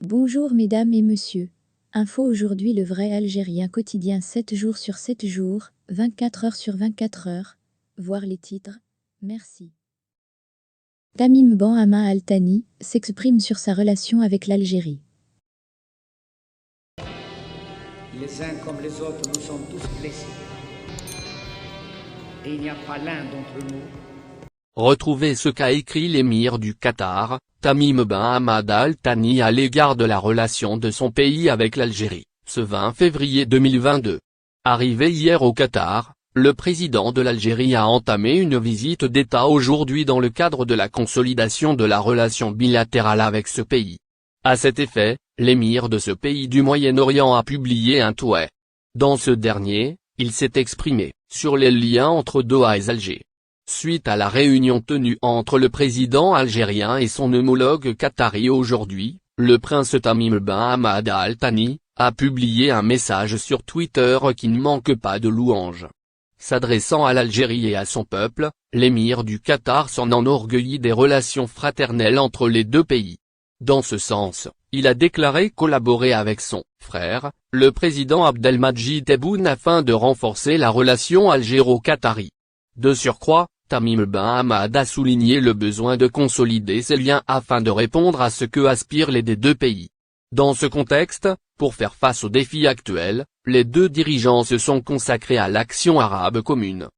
Bonjour mesdames et messieurs. Info aujourd'hui le vrai algérien quotidien 7 jours sur 7 jours, 24 heures sur 24 heures. Voir les titres. Merci. Tamim Ben Hamma Al Thani s'exprime sur sa relation avec l'Algérie. Les uns comme les autres, nous sommes tous blessés. Et il n'y a pas l'un d'entre nous. Retrouvez ce qu'a écrit l'émir du Qatar, Tamim Ben Hamad Al Thani à l'égard de la relation de son pays avec l'Algérie, ce 20 février 2022. Arrivé hier au Qatar, le président de l'Algérie a entamé une visite d'État aujourd'hui dans le cadre de la consolidation de la relation bilatérale avec ce pays. À cet effet, l'émir de ce pays du Moyen-Orient a publié un tweet. Dans ce dernier, il s'est exprimé sur les liens entre Doha et Alger. Suite à la réunion tenue entre le président algérien et son homologue qatari aujourd'hui, le prince Tamim Ben Hamad Al Thani a publié un message sur Twitter qui ne manque pas de louanges. S'adressant à l'Algérie et à son peuple, l'émir du Qatar s'en enorgueillit des relations fraternelles entre les deux pays. Dans ce sens, il a déclaré collaborer avec son frère, le président Abdelmadjid Tebboune afin de renforcer la relation algéro-qatari. De surcroît, Tamim Ben Hamad a souligné le besoin de consolider ces liens afin de répondre à ce que aspirent les deux pays. Dans ce contexte, pour faire face aux défis actuels, les deux dirigeants se sont consacrés à l'action arabe commune.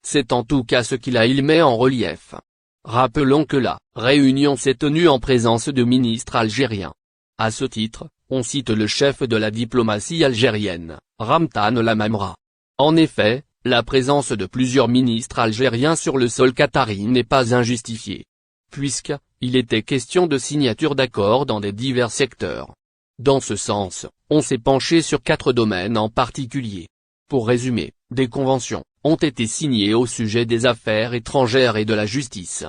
C'est en tout cas ce qu'il met en relief. Rappelons que la réunion s'est tenue en présence de ministres algériens. À ce titre, on cite le chef de la diplomatie algérienne, Ramtan Lamamra. En effet, la présence de plusieurs ministres algériens sur le sol qatari n'est pas injustifiée. Puisqu'il était question de signature d'accords dans des divers secteurs. Dans ce sens, on s'est penché sur 4 domaines en particulier. Pour résumer, des conventions ont été signées au sujet des affaires étrangères et de la justice.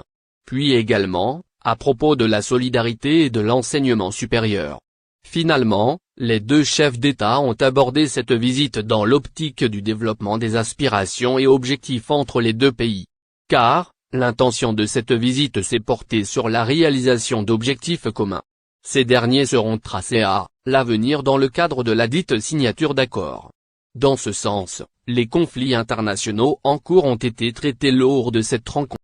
Puis également, à propos de la solidarité et de l'enseignement supérieur. Finalement, les deux chefs d'État ont abordé cette visite dans l'optique du développement des aspirations et objectifs entre les deux pays. Car, l'intention de cette visite s'est portée sur la réalisation d'objectifs communs. Ces derniers seront tracés à l'avenir dans le cadre de la dite signature d'accords. Dans ce sens, les conflits internationaux en cours ont été traités lors de cette rencontre.